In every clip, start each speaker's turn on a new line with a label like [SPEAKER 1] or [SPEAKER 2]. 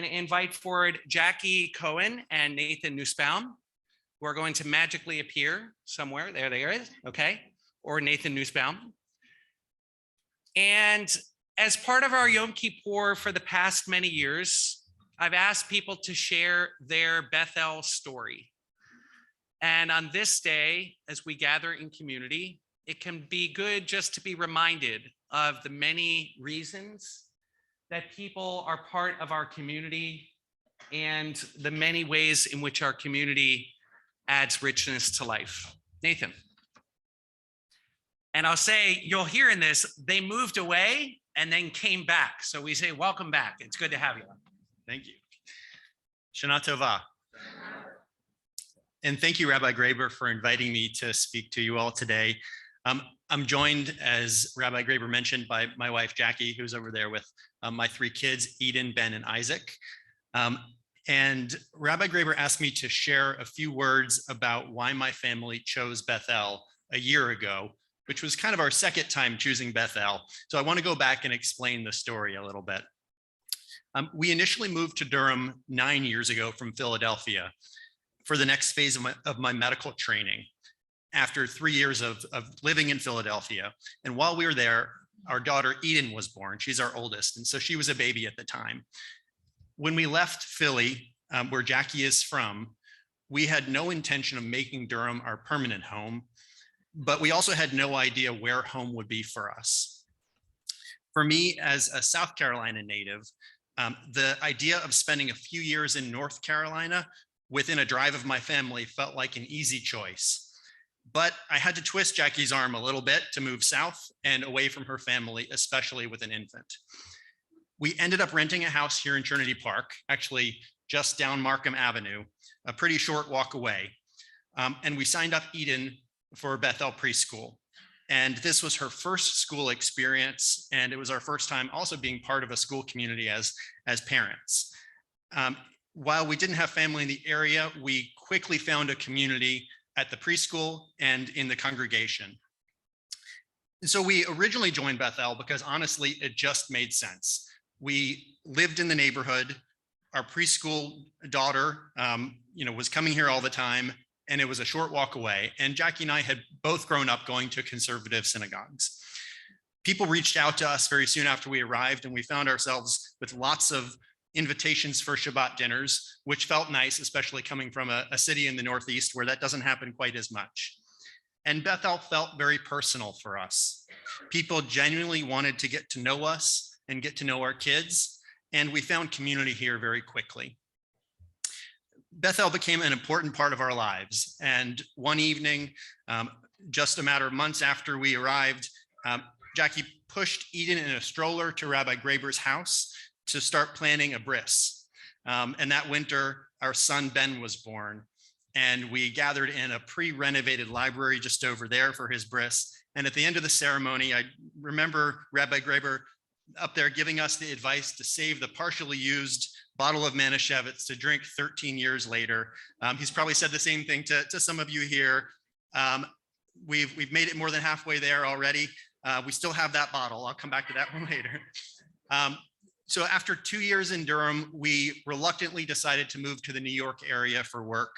[SPEAKER 1] going to invite forward Jackie Cohen and Nathan Nussbaum, who are going to magically appear somewhere. There they are, okay? Or Nathan Nussbaum. And as part of our Yom Kippur for the past many years, I've asked people to share their Bethel story. And on this day, as we gather in community, it can be good just to be reminded of the many reasons that people are part of our community and the many ways in which our community adds richness to life. Nathan. And I'll say, you'll hear in this, they moved away and then came back. So we say, welcome back. It's good to have you.
[SPEAKER 2] Thank you. Shana Tova. And thank you, Rabbi Graber, for inviting me to speak to you all today. I'm joined, as Rabbi Graber mentioned, by my wife, Jackie, who's over there with my three kids, Eden, Ben, and Isaac. And Rabbi Graber asked me to share a few words about why my family chose Bethel a year ago, which was kind of our second time choosing Bethel. So I want to go back and explain the story a little bit. We initially moved to Durham 9 years ago from Philadelphia for the next phase of my medical training after 3 years of living in Philadelphia. And while we were there, our daughter Eden was born. She's our oldest. And so she was a baby at the time. When we left Philly, where Jackie is from, we had no intention of making Durham our permanent home, but we also had no idea where home would be for us. For me, as a South Carolina native, the idea of spending a few years in North Carolina within a drive of my family felt like an easy choice. But I had to twist Jackie's arm a little bit to move south and away from her family, especially with an infant. We ended up renting a house here in Trinity Park, actually just down Markham Avenue, a pretty short walk away. And we signed up Eden for Bethel Preschool. And this was her first school experience. And it was our first time also being part of a school community as parents. While we didn't have family in the area, we quickly found a community at the preschool and in the congregation. And so we originally joined Bethel because honestly, it just made sense. We lived in the neighborhood. Our preschool daughter, was coming here all the time, and it was a short walk away. And Jackie and I had both grown up going to conservative synagogues. People reached out to us very soon after we arrived, and we found ourselves with lots of invitations for Shabbat dinners, which felt nice, especially coming from a city in the Northeast where that doesn't happen quite as much. And Bethel felt very personal for us. People genuinely wanted to get to know us and get to know our kids, and we found community here very quickly. Bethel became an important part of our lives. And one evening, just a matter of months after we arrived, Jackie pushed Eden in a stroller to Rabbi Graber's house to start planning a bris. And that winter, our son Ben was born. And we gathered in a pre-renovated library just over there for his bris. And at the end of the ceremony, I remember Rabbi Graber up there giving us the advice to save the partially used bottle of Manischewitz to drink 13 years later. He's probably said the same thing to some of you here. We've made it more than halfway there already. We still have that bottle. I'll come back to that one later. So after 2 years in Durham, we reluctantly decided to move to the New York area for work.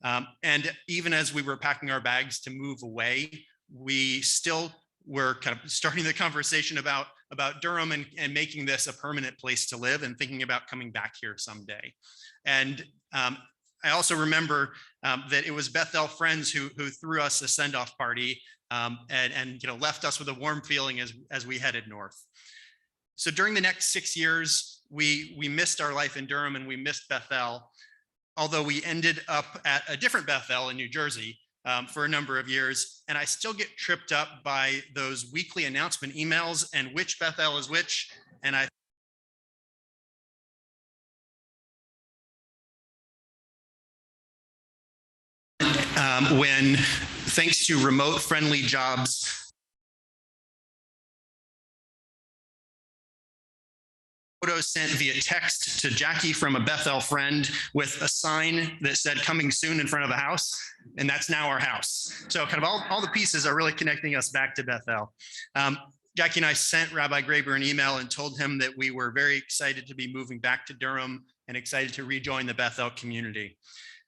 [SPEAKER 2] And even as we were packing our bags to move away, we still were kind of starting the conversation about Durham and making this a permanent place to live and thinking about coming back here someday. And I also remember that it was Bethel friends who threw us a send-off party and left us with a warm feeling as we headed north. So during the next 6 years, we missed our life in Durham and we missed Bethel, although we ended up at a different Bethel in New Jersey for a number of years. And I still get tripped up by those weekly announcement emails and which Bethel is which. And when, thanks to remote friendly jobs, photos sent via text to Jackie from a Bethel friend with a sign that said coming soon in front of the house. And that's now our house. So kind of all the pieces are really connecting us back to Bethel. Jackie and I sent Rabbi Graber an email and told him that we were very excited to be moving back to Durham and excited to rejoin the Bethel community.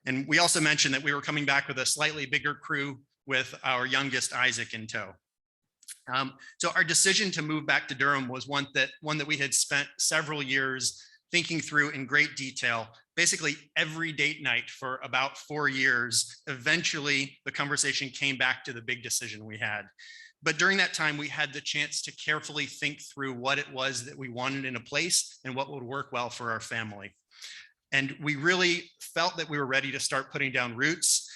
[SPEAKER 2] And we also mentioned that we were coming back with a slightly bigger crew with our youngest Isaac in tow. So our decision to move back to Durham was one that we had spent several years thinking through in great detail, basically every date night for about 4 years. Eventually, the conversation came back to the big decision we had. But during that time, we had the chance to carefully think through what it was that we wanted in a place and what would work well for our family. And we really felt that we were ready to start putting down roots.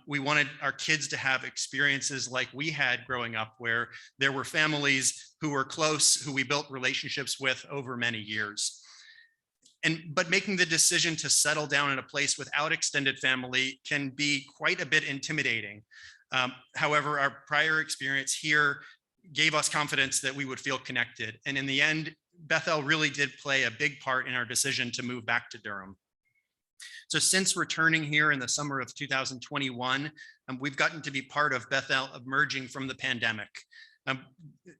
[SPEAKER 2] We wanted our kids to have experiences like we had growing up, where there were families who were close, who we built relationships with over many years. But making the decision to settle down in a place without extended family can be quite a bit intimidating. However, our prior experience here gave us confidence that we would feel connected. And in the end, Bethel really did play a big part in our decision to move back to Durham. So since returning here in the summer of 2021, we've gotten to be part of Bethel emerging from the pandemic.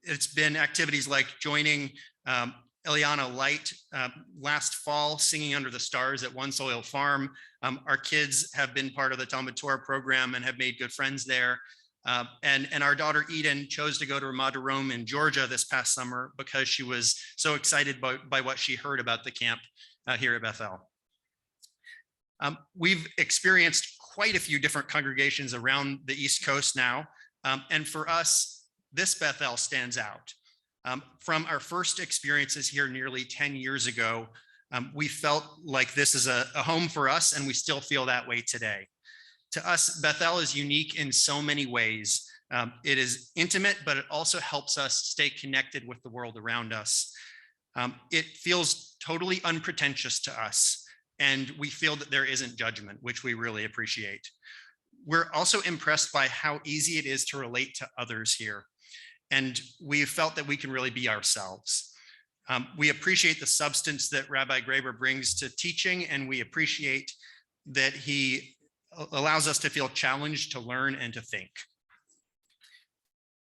[SPEAKER 2] It's been activities like joining Eliana Light last fall, singing under the stars at One Soil Farm. Our kids have been part of the Talmud Torah program and have made good friends there. And our daughter Eden chose to go to Ramat Rome in Georgia this past summer because she was so excited by what she heard about the camp here at Bethel. We've experienced quite a few different congregations around the East Coast now. And for us, this Bethel stands out. From our first experiences here nearly 10 years ago, we felt like this is a home for us, and we still feel that way today. To us, Bethel is unique in so many ways. It is intimate, but it also helps us stay connected with the world around us. It feels totally unpretentious to us, and we feel that there isn't judgment, which we really appreciate. We're also impressed by how easy it is to relate to others here. And we felt that we can really be ourselves. We appreciate the substance that Rabbi Graber brings to teaching, and we appreciate that he allows us to feel challenged to learn and to think.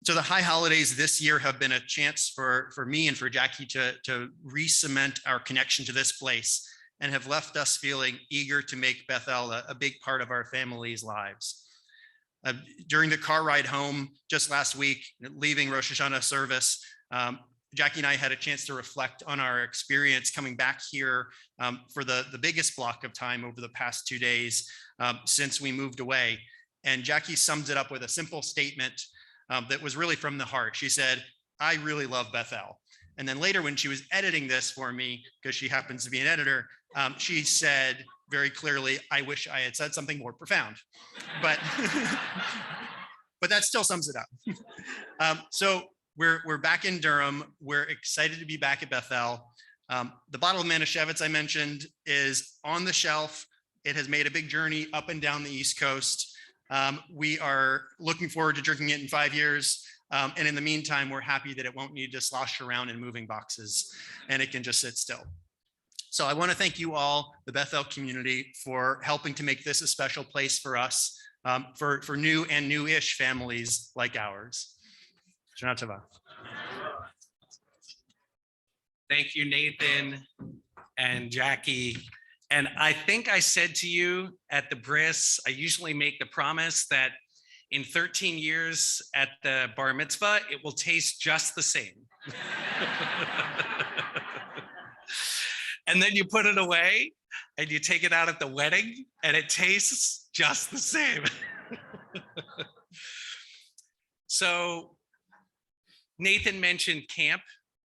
[SPEAKER 2] So the high holidays this year have been a chance for me and for Jackie to re-cement our connection to this place, and have left us feeling eager to make Bethel a big part of our family's lives. During the car ride home just last week, leaving Rosh Hashanah service, Jackie and I had a chance to reflect on our experience coming back here for the biggest block of time over the past 2 days since we moved away. And Jackie summed it up with a simple statement that was really from the heart. She said, "I really love Bethel." And then later, when she was editing this for me, because she happens to be an editor, she said very clearly, "I wish I had said something more profound." But but that still sums it up. So we're back in Durham. We're excited to be back at Bethel. The bottle of Manischewitz I mentioned is on the shelf. It has made a big journey up and down the East Coast. We are looking forward to drinking it in 5 years. And in the meantime, we're happy that it won't need to slosh around in moving boxes, and it can just sit still. So I want to thank you all, the Bethel community, for helping to make this a special place for us, for new and new-ish families like ours. Shana Tova.
[SPEAKER 1] Thank you, Nathan and Jackie. And I think I said to you at the bris, I usually make the promise that in 13 years at the bar mitzvah, it will taste just the same. And then you put it away and you take it out at the wedding and it tastes just the same. So Nathan mentioned camp